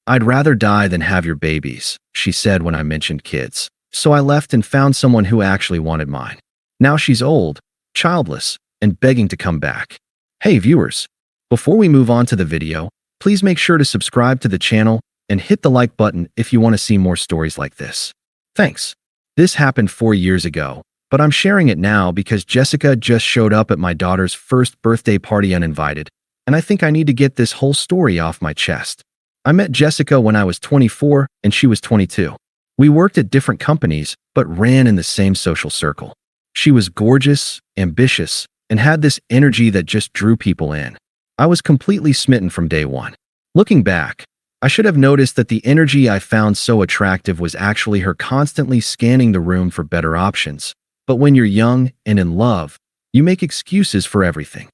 "I'd rather die than have your babies," she said when I mentioned kids. So I left and found someone who actually wanted mine. Now she's old, childless, and begging to come back. Hey viewers, before we move on to the video, please make sure to subscribe to the channel and hit the like button if you want to see more stories like this. Thanks. This happened 4 years ago, but I'm sharing it now because Jessica just showed up at my daughter's first birthday party uninvited, and I think I need to get this whole story off my chest. I met Jessica when I was 24 and she was 22. We worked at different companies, but ran in the same social circle. She was gorgeous, ambitious, and had this energy that just drew people in. I was completely smitten from day one. Looking back, I should have noticed that the energy I found so attractive was actually her constantly scanning the room for better options. But when you're young and in love, you make excuses for everything.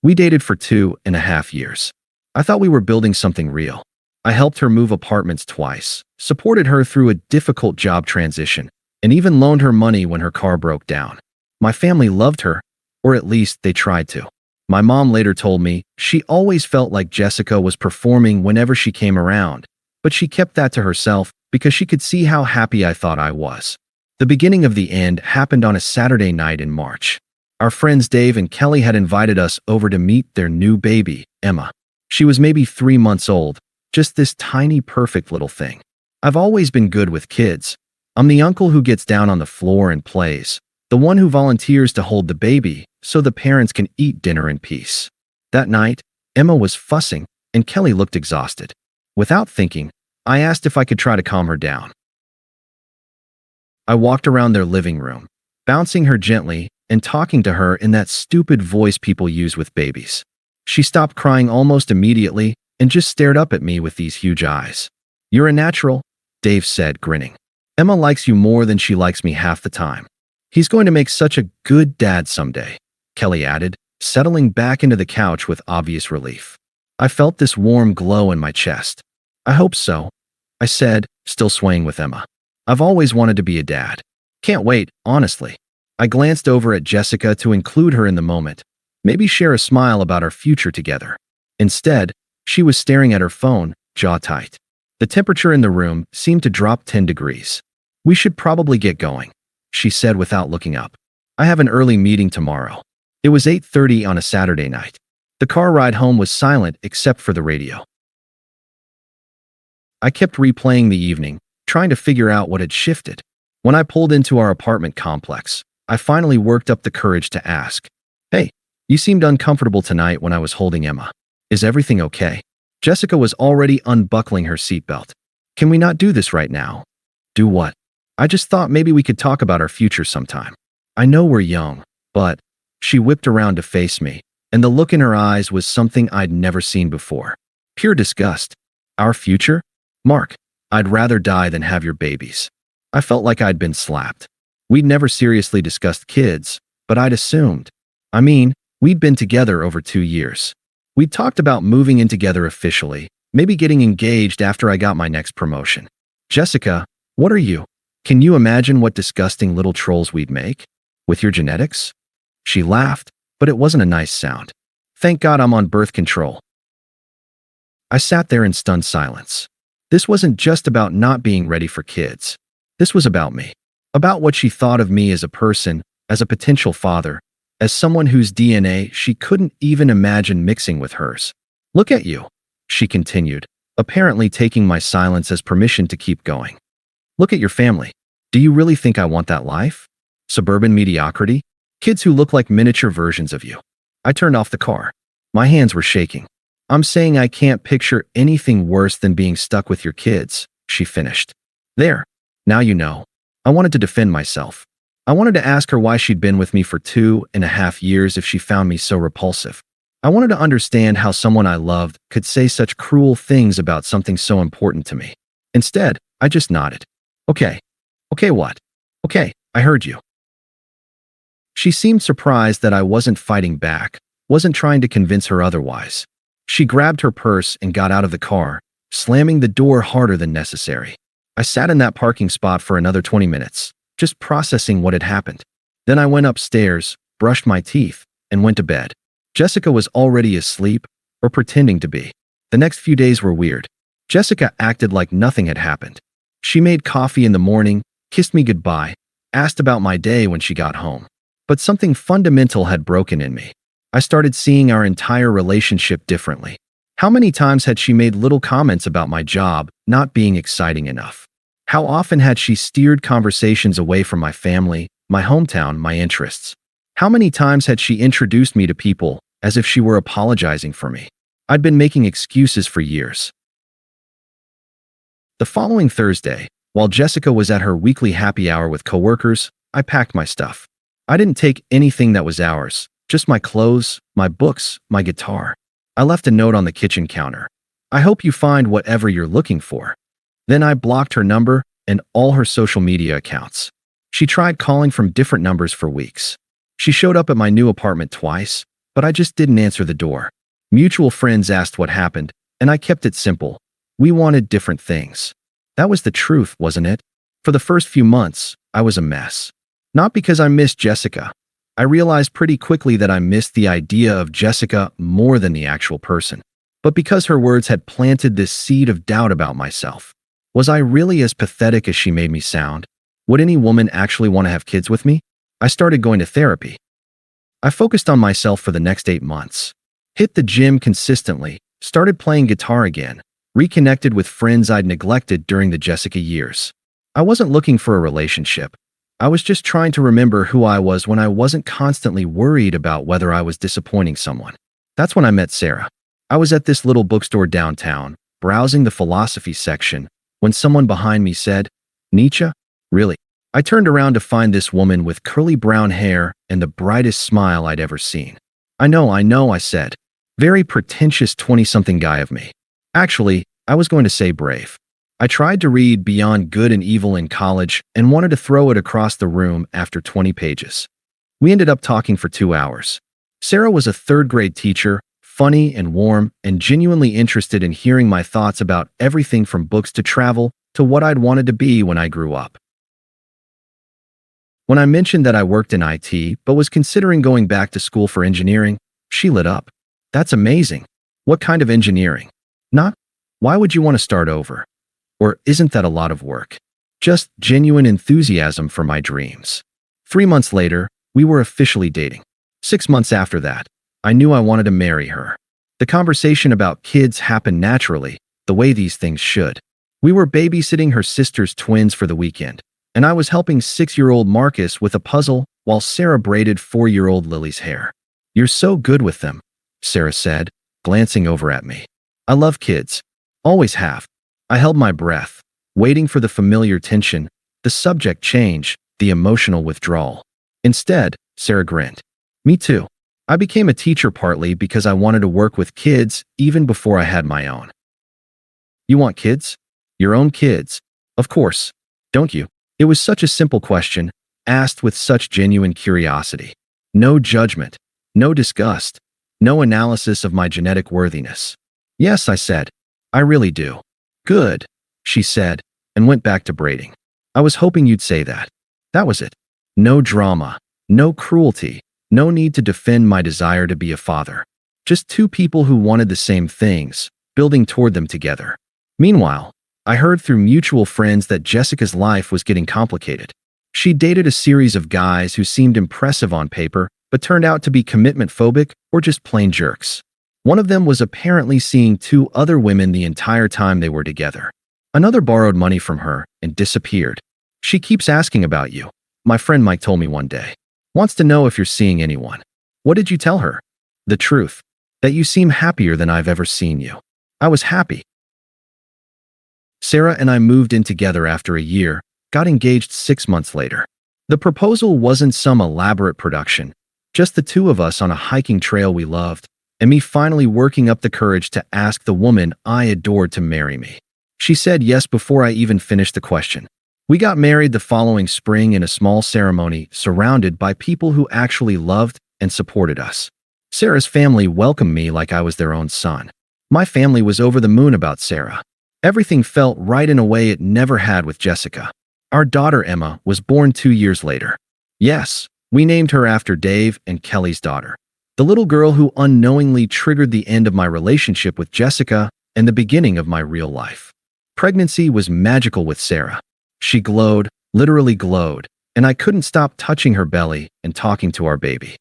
We dated for 2.5 years. I thought we were building something real. I helped her move apartments twice, supported her through a difficult job transition, and even loaned her money when her car broke down. My family loved her, or at least they tried to. My mom later told me she always felt like Jessica was performing whenever she came around, but she kept that to herself because she could see how happy I thought I was. The beginning of the end happened on a Saturday night in March. Our friends Dave and Qley had invited us over to meet their new baby, Emma. She was maybe 3 months old, just this tiny perfect little thing. I've always been good with kids. I'm the uncle who gets down on the floor and plays, the one who volunteers to hold the baby so the parents can eat dinner in peace. That night, Emma was fussing and Qley looked exhausted. Without thinking, I asked if I could try to calm her down. I walked around their living room, bouncing her gently and talking to her in that stupid voice people use with babies. She stopped crying almost immediately and just stared up at me with these huge eyes. "You're a natural," Dave said, grinning. "Emma likes you more than she likes me half the time. He's going to make such a good dad someday," Qley added, settling back into the couch with obvious relief. I felt this warm glow in my chest. "I hope so," I said, still swaying with Emma. "I've always wanted to be a dad. Can't wait, honestly." I glanced over at Jessica to include her in the moment, maybe share a smile about our future together. Instead, she was staring at her phone, jaw tight. The temperature in the room seemed to drop 10 degrees. "We should probably get going," she said without looking up. "I have an early meeting tomorrow." It was 8:30 on a Saturday night. The car ride home was silent except for the radio. I kept replaying the evening, trying to figure out what had shifted. When I pulled into our apartment complex, I finally worked up the courage to ask, "Hey, you seemed uncomfortable tonight when I was holding Emma. Is everything okay?" Jessica was already unbuckling her seatbelt. "Can we not do this right now?" "Do what?" "I just thought maybe we could talk about our future sometime. I know we're young, but..." She whipped around to face me, and the look in her eyes was something I'd never seen before. Pure disgust. "Our future? Mark, I'd rather die than have your babies." I felt like I'd been slapped. We'd never seriously discussed kids, but I'd assumed. I mean, we'd been together over 2 years. We'd talked about moving in together officially, maybe getting engaged after I got my next promotion. "Jessica, what are you? Can you imagine what disgusting little trolls we'd make? With your genetics?" She laughed, but it wasn't a nice sound. "Thank God I'm on birth control." I sat there in stunned silence. This wasn't just about not being ready for kids. This was about me. About what she thought of me as a person, as a potential father, as someone whose DNA she couldn't even imagine mixing with hers. "Look at you," she continued, apparently taking my silence as permission to keep going. "Look at your family. Do you really think I want that life? Suburban mediocrity? Kids who look like miniature versions of you." I turned off the car. My hands were shaking. "I'm saying I can't picture anything worse than being stuck with your kids," she finished. "There. Now you know." I wanted to defend myself. I wanted to ask her why she'd been with me for 2.5 years if she found me so repulsive. I wanted to understand how someone I loved could say such cruel things about something so important to me. Instead, I just nodded. Okay. Okay, what? Okay, I heard you." She seemed surprised that I wasn't fighting back, wasn't trying to convince her otherwise. She grabbed her purse and got out of the car, slamming the door harder than necessary. I sat in that parking spot for another 20 minutes, just processing what had happened. Then I went upstairs, brushed my teeth, and went to bed. Jessica was already asleep, or pretending to be. The next few days were weird. Jessica acted like nothing had happened. She made coffee in the morning, kissed me goodbye, asked about my day when she got home. But something fundamental had broken in me. I started seeing our entire relationship differently. How many times had she made little comments about my job not being exciting enough? How often had she steered conversations away from my family, my hometown, my interests? How many times had she introduced me to people as if she were apologizing for me? I'd been making excuses for years. The following Thursday, while Jessica was at her weekly happy hour with coworkers, I packed my stuff. I didn't take anything that was ours, just my clothes, my books, my guitar. I left a note on the kitchen counter. I hope you find whatever you're looking for. Then I blocked her number and all her social media accounts. She tried calling from different numbers for weeks. She showed up at my new apartment twice, but I just didn't answer the door. Mutual friends asked what happened, and I kept it simple. We wanted different things. That was the truth, wasn't it? For the first few months, I was a mess. Not because I missed Jessica. I realized pretty quickly that I missed the idea of Jessica more than the actual person. But because her words had planted this seed of doubt about myself. Was I really as pathetic as she made me sound? Would any woman actually want to have kids with me? I started going to therapy. I focused on myself for the next 8 months. Hit the gym consistently, started playing guitar again, reconnected with friends I'd neglected during the Jessica years. I wasn't looking for a relationship. I was just trying to remember who I was when I wasn't constantly worried about whether I was disappointing someone. That's when I met Sarah. I was at this little bookstore downtown, browsing the philosophy section, when someone behind me said, "Nietzsche? Really?" I turned around to find this woman with curly brown hair and the brightest smile I'd ever seen. I know, I said. Very pretentious 20-something guy of me. Actually, I was going to say brave. I tried to read Beyond Good and Evil in college and wanted to throw it across the room after 20 pages. We ended up talking for 2 hours. Sarah was a third-grade teacher, funny and warm, and genuinely interested in hearing my thoughts about everything from books to travel to what I'd wanted to be when I grew up. When I mentioned that I worked in IT but was considering going back to school for engineering, she lit up. "That's amazing. What kind of engineering? Not, why would you want to start over? Or isn't that a lot of work?" Just genuine enthusiasm for my dreams. 3 months later, we were officially dating. 6 months after that, I knew I wanted to marry her. The conversation about kids happened naturally, the way these things should. We were babysitting her sister's twins for the weekend, and I was helping 6-year-old Marcus with a puzzle while Sarah braided 4-year-old Lily's hair. "You're so good with them," Sarah said, glancing over at me. "I love kids. Always have." I held my breath, waiting for the familiar tension, the subject change, the emotional withdrawal. Instead, Sarah grinned. "Me too. I became a teacher partly because I wanted to work with kids even before I had my own." "You want kids? Your own kids? Of course. Don't you?" It was such a simple question, asked with such genuine curiosity. No judgment, no disgust, no analysis of my genetic worthiness. "Yes," I said. "I really do." "Good," she said, and went back to braiding. "I was hoping you'd say that." That was it. No drama, no cruelty, no need to defend my desire to be a father. Just two people who wanted the same things, building toward them together. Meanwhile, I heard through mutual friends that Jessica's life was getting complicated. She dated a series of guys who seemed impressive on paper, but turned out to be commitment-phobic or just plain jerks. One of them was apparently seeing 2 other women the entire time they were together. Another borrowed money from her and disappeared. "She keeps asking about you," my friend Mike told me one day. "Wants to know if you're seeing anyone." "What did you tell her?" "The truth. That you seem happier than I've ever seen you." I was happy. Sarah and I moved in together after a year, got engaged 6 months later. The proposal wasn't some elaborate production, just the 2 of us on a hiking trail we loved, and me finally working up the courage to ask the woman I adored to marry me. She said yes before I even finished the question. We got married the following spring in a small ceremony surrounded by people who actually loved and supported us. Sarah's family welcomed me like I was their own son. My family was over the moon about Sarah. Everything felt right in a way it never had with Jessica. Our daughter Emma was born 2 years later. Yes, we named her after Dave and Kelly's daughter. The little girl who unknowingly triggered the end of my relationship with Jessica and the beginning of my real life. Pregnancy was magical with Sarah. She glowed, literally glowed, and I couldn't stop touching her belly and talking to our baby.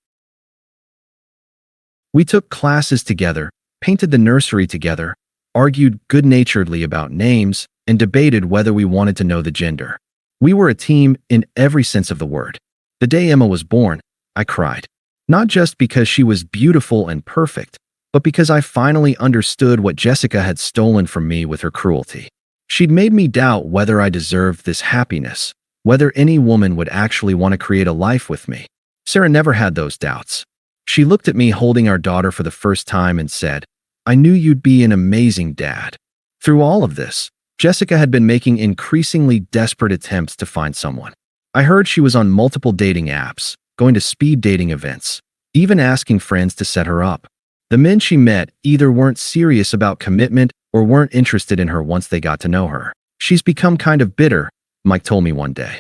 We took classes together, painted the nursery together, argued good-naturedly about names, and debated whether we wanted to know the gender. We were a team in every sense of the word. The day Emma was born, I cried. Not just because she was beautiful and perfect, but because I finally understood what Jessica had stolen from me with her cruelty. She'd made me doubt whether I deserved this happiness, whether any woman would actually want to create a life with me. Sarah never had those doubts. She looked at me holding our daughter for the first time and said, "I knew you'd be an amazing dad." Through all of this, Jessica had been making increasingly desperate attempts to find someone. I heard she was on multiple dating apps, going to speed dating events, even asking friends to set her up. The men she met either weren't serious about commitment or weren't interested in her once they got to know her. "She's become kind of bitter," Mike told me one day.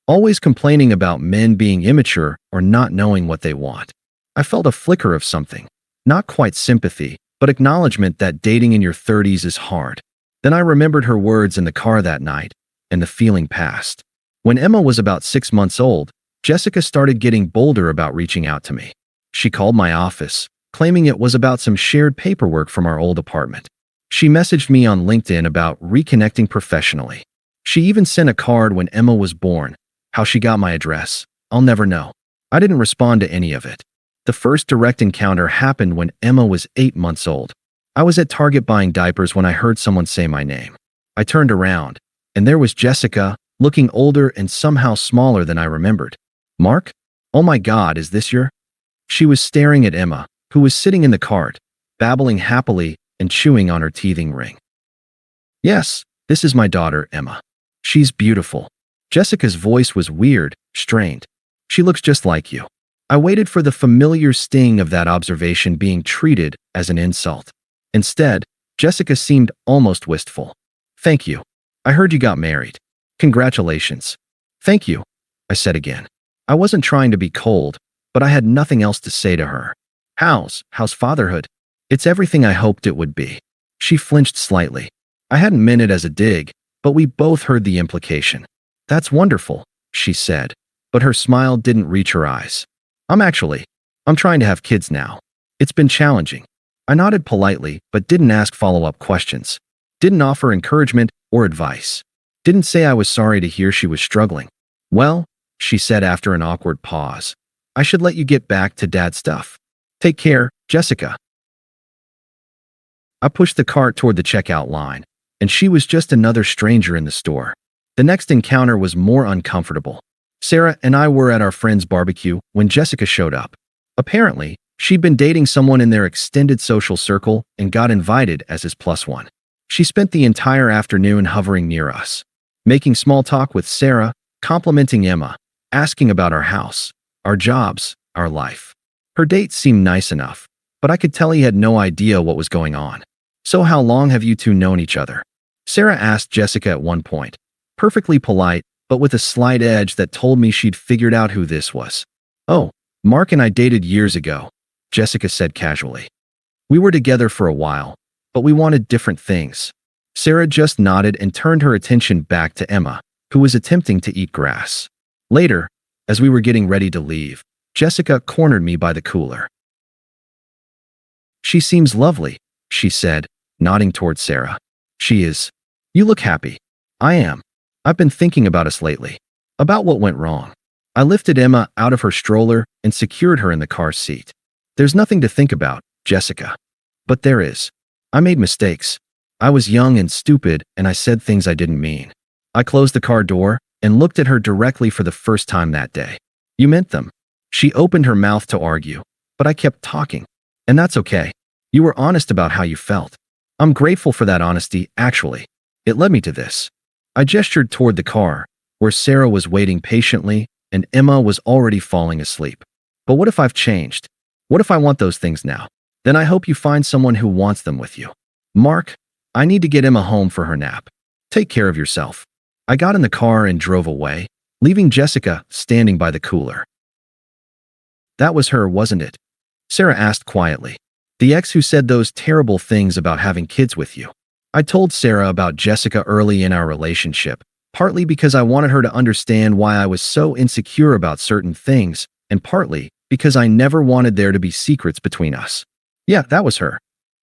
Always complaining about men being immature or not knowing what they want. I felt a flicker of something. Not quite sympathy, but acknowledgement that dating in your 30s is hard. Then I remembered her words in the car that night, and the feeling passed. When Emma was about 6 months old, Jessica started getting bolder about reaching out to me. She called my office, claiming it was about some shared paperwork from our old apartment. She messaged me on LinkedIn about reconnecting professionally. She even sent a card when Emma was born. How she got my address, I'll never know. I didn't respond to any of it. The first direct encounter happened when Emma was 8 months old. I was at Target buying diapers when I heard someone say my name. I turned around, and there was Jessica, looking older and somehow smaller than I remembered. "Mark? Oh my God, is this your?" She was staring at Emma, who was sitting in the cart, babbling happily and chewing on her teething ring. "Yes, this is my daughter, Emma. She's beautiful." Jessica's voice was weird, strained. "She looks just like you." I waited for the familiar sting of that observation being treated as an insult. Instead, Jessica seemed almost wistful. "Thank you. I heard you got married. Congratulations." "Thank you," I said again. I wasn't trying to be cold, but I had nothing else to say to her. How's fatherhood?" "It's everything I hoped it would be." She flinched slightly. I hadn't meant it as a dig, but we both heard the implication. "That's wonderful," she said, but her smile didn't reach her eyes. I'm trying to have kids now. It's been challenging." I nodded politely, but didn't ask follow-up questions. Didn't offer encouragement or advice. Didn't say I was sorry to hear she was struggling. "Well," she said after an awkward pause, "I should let you get back to dad stuff. Take care, Jessica." I pushed the cart toward the checkout line, and she was just another stranger in the store. The next encounter was more uncomfortable. Sarah and I were at our friend's barbecue when Jessica showed up. Apparently, she'd been dating someone in their extended social circle and got invited as his plus one. She spent the entire afternoon hovering near us, making small talk with Sarah, complimenting Emma, asking about our house, our jobs, our life. Her date seemed nice enough, but I could tell he had no idea what was going on. "So how long have you two known each other?" Sarah asked Jessica at one point, perfectly polite, but with a slight edge that told me she'd figured out who this was. "Oh, Mark and I dated years ago," Jessica said casually. "We were together for a while, but we wanted different things." Sarah just nodded and turned her attention back to Emma, who was attempting to eat grass. Later, as we were getting ready to leave, Jessica cornered me by the cooler. "She seems lovely," she said, nodding toward Sarah. "She is. You look happy." "I am. I've been thinking about us lately. About what went wrong." I lifted Emma out of her stroller and secured her in the car seat. "There's nothing to think about, Jessica." "But there is. I made mistakes. I was young and stupid, and I said things I didn't mean." I closed the car door and looked at her directly for the first time that day. "You meant them." She opened her mouth to argue, but I kept talking. "And that's okay. You were honest about how you felt." "I'm grateful for that honesty, actually. It led me to this." I gestured toward the car, where Sarah was waiting patiently and Emma was already falling asleep. "But what if I've changed? What if I want those things now? Then I hope you find someone who wants them with you. Mark, I need to get Emma home for her nap. Take care of yourself." I got in the car and drove away, leaving Jessica standing by the cooler. "That was her, wasn't it?" Sarah asked quietly. The ex who said those terrible things about having kids with you. I told Sarah about Jessica early in our relationship, partly because I wanted her to understand why I was so insecure about certain things, and partly because I never wanted there to be secrets between us. Yeah, that was her.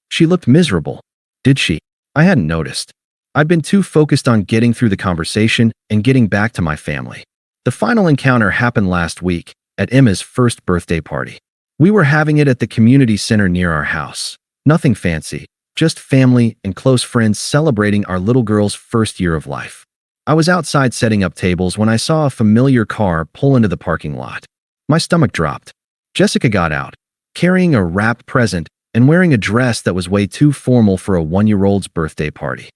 She looked miserable. Did she? I hadn't noticed. I'd been too focused on getting through the conversation and getting back to my family. The final encounter happened last week, at Emma's first birthday party. We were having it at the community center near our house. Nothing fancy, just family and close friends celebrating our little girl's first year of life. I was outside setting up tables when I saw a familiar car pull into the parking lot. My stomach dropped. Jessica got out, carrying a wrapped present and wearing a dress that was way too formal for a 1-year-old's birthday party.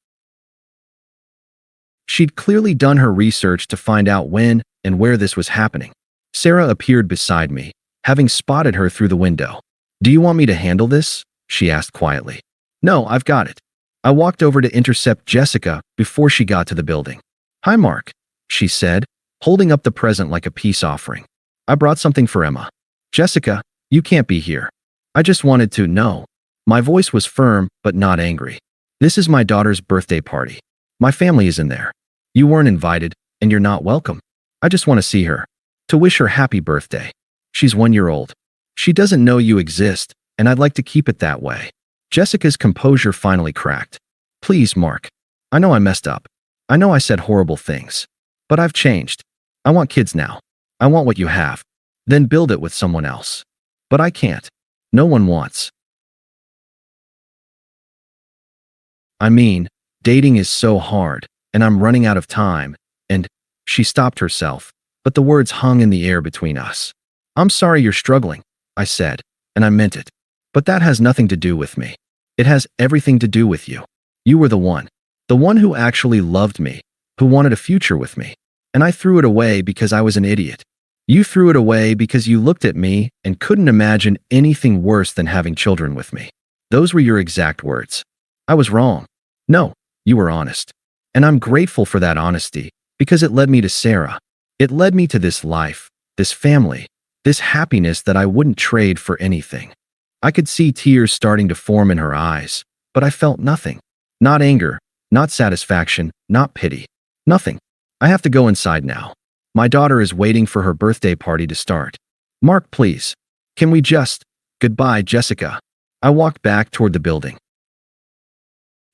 She'd clearly done her research to find out when and where this was happening. Sarah appeared beside me, having spotted her through the window. "Do you want me to handle this?" she asked quietly. "No, I've got it." I walked over to intercept Jessica before she got to the building. "Hi, Mark," she said, holding up the present like a peace offering. "I brought something for Emma." "Jessica, you can't be here." I just wanted to know. My voice was firm, but not angry. "This is my daughter's birthday party. My family is in there. You weren't invited, and you're not welcome. I just want to see her. To wish her happy birthday. She's 1 year old. She doesn't know you exist, and I'd like to keep it that way." Jessica's composure finally cracked. "Please, Mark. I know I messed up. I know I said horrible things. But I've changed. I want kids now. I want what you have. Then build it with someone else. But I can't. No one wants. I mean, dating is so hard, and I'm running out of time, and..." She stopped herself, but the words hung in the air between us. "I'm sorry you're struggling," I said, and I meant it. "But that has nothing to do with me. It has everything to do with you. You were the one who actually loved me, who wanted a future with me. And I threw it away because I was an idiot. You threw it away because you looked at me and couldn't imagine anything worse than having children with me. Those were your exact words. I was wrong. No, you were honest. And I'm grateful for that honesty, because it led me to Sarah. It led me to this life, this family, this happiness that I wouldn't trade for anything." I could see tears starting to form in her eyes, but I felt nothing. Not anger, not satisfaction, not pity. Nothing. "I have to go inside now. My daughter is waiting for her birthday party to start. Mark, please. Can we just..." "Goodbye, Jessica." I walked back toward the building.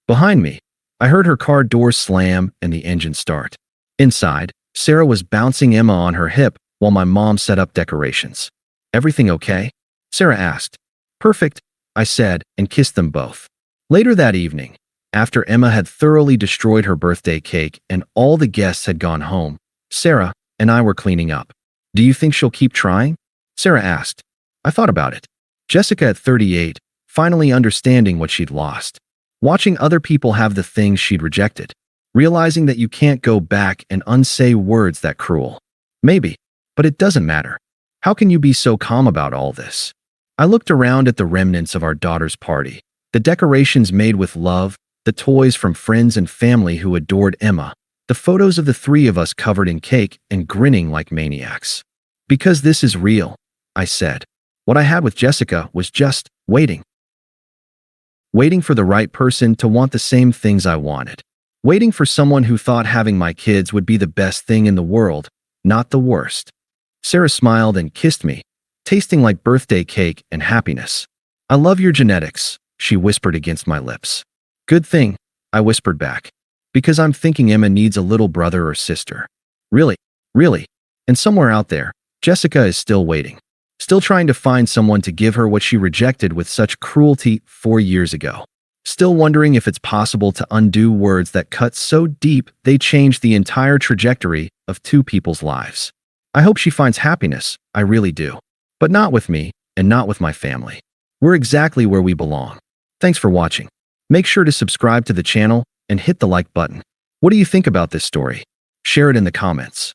Behind me, I heard her car door slam and the engine start. Inside, Sarah was bouncing Emma on her hip while my mom set up decorations. "Everything okay?" Sarah asked. "Perfect," I said, and kissed them both. Later that evening, after Emma had thoroughly destroyed her birthday cake and all the guests had gone home, Sarah and I were cleaning up. "Do you think she'll keep trying?" Sarah asked. I thought about it. Jessica at 38, finally understanding what she'd lost. Watching other people have the things she'd rejected. Realizing that you can't go back and unsay words that cruel. Maybe, but it doesn't matter. How can you be so calm about all this? I looked around at the remnants of our daughter's party, the decorations made with love, the toys from friends and family who adored Emma, the photos of the three of us covered in cake and grinning like maniacs. "Because this is real," I said. What I had with Jessica was just waiting. Waiting for the right person to want the same things I wanted. Waiting for someone who thought having my kids would be the best thing in the world, not the worst. Sarah smiled and kissed me, tasting like birthday cake and happiness. "I love your genetics," she whispered against my lips. "Good thing," I whispered back. "Because I'm thinking Emma needs a little brother or sister." Really, really. And somewhere out there, Jessica is still waiting. Still trying to find someone to give her what she rejected with such cruelty 4 years ago. Still wondering if it's possible to undo words that cut so deep they change the entire trajectory of two people's lives. I hope she finds happiness, I really do. But not with me, and not with my family. We're exactly where we belong. Thanks for watching. Make sure to subscribe to the channel and hit the like button. What do you think about this story? Share it in the comments.